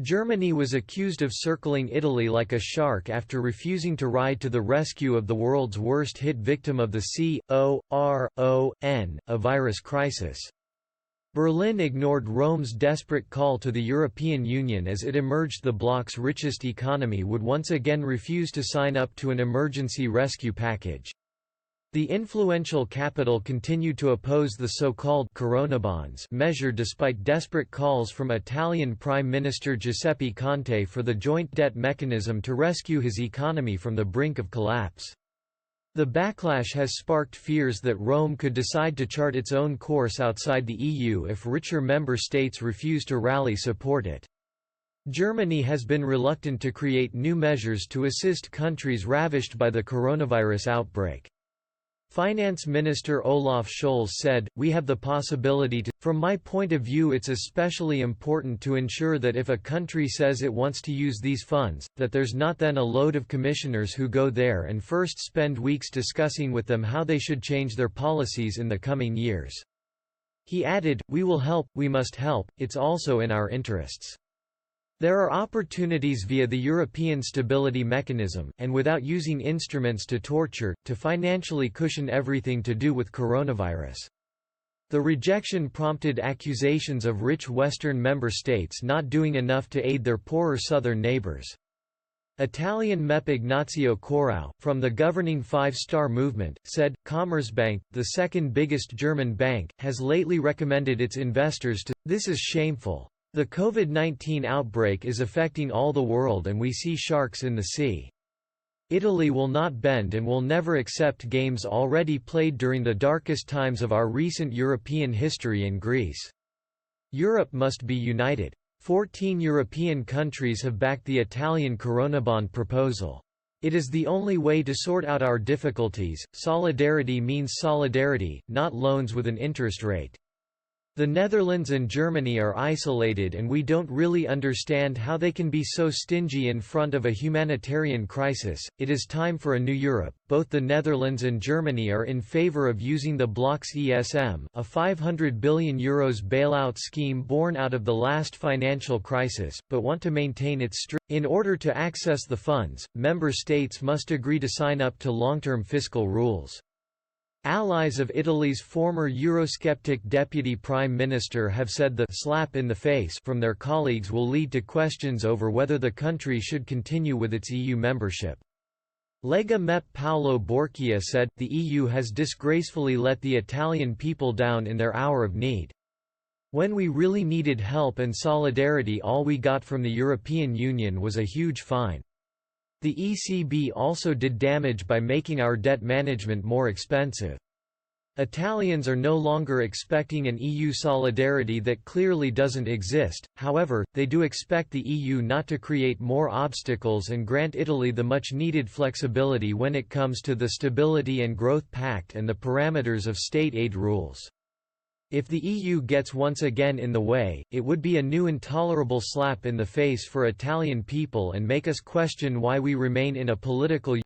Germany was accused of circling Italy like a shark after refusing to ride to the rescue of the world's worst-hit victim of the c.o.r.o.navirus crisis. Berlin ignored Rome's desperate call to the European Union as it emerged the bloc's richest economy would once again refuse to sign up to an emergency rescue package. The influential capital continued to oppose the so-called coronabonds measure despite desperate calls from Italian Prime Minister Giuseppe Conte for the joint debt mechanism to rescue his economy from the brink of collapse. The backlash has sparked fears that Rome could decide to chart its own course outside the EU if richer member states refuse to rally support it. Germany has been reluctant to create new measures to assist countries ravished by the coronavirus outbreak. Finance Minister Olaf Scholz said, "We have the possibility to. From my point of view it's especially important to ensure that if a country says it wants to use these funds, that there's not then a load of commissioners who go there and first spend weeks discussing with them how they should change their policies in the coming years." He added, "We will help, we must help, it's also in our interests. There are opportunities via the European Stability Mechanism, and without using instruments to torture, to financially cushion everything to do with coronavirus." The rejection prompted accusations of rich Western member states not doing enough to aid their poorer southern neighbors. Italian MEP Ignazio Corrao, from the governing Five-Star Movement, said, "Commerzbank, the second biggest German bank, has lately recommended its investors to. This is shameful. The COVID-19 outbreak is affecting all the world and we see sharks in the sea. Italy will not bend and will never accept games already played during the darkest times of our recent European history in Greece. Europe must be united. 14 European countries have backed the Italian coronabond proposal. It is the only way to sort out our difficulties. Solidarity means solidarity, not loans with an interest rate. The Netherlands and Germany are isolated and we don't really understand how they can be so stingy in front of a humanitarian crisis. It is time for a new Europe. Both the Netherlands and Germany are in favor of using the bloc's ESM, a €500 billion bailout scheme born out of the last financial crisis, but want to maintain its In order to access the funds, member states must agree to sign up to long-term fiscal rules. Allies of Italy's former Eurosceptic deputy prime minister have said the slap in the face from their colleagues will lead to questions over whether the country should continue with its EU membership. Lega MEP Paolo Borchia said, "The EU has disgracefully let the Italian people down in their hour of need. When we really needed help and solidarity, all we got from the European Union was a huge fine. The ECB also did damage by making our debt management more expensive. Italians are no longer expecting an EU solidarity that clearly doesn't exist, however, they do expect the EU not to create more obstacles and grant Italy the much-needed flexibility when it comes to the Stability and Growth Pact and the parameters of state aid rules. If the EU gets once again in the way, it would be a new intolerable slap in the face for Italian people and make us question why we remain in a political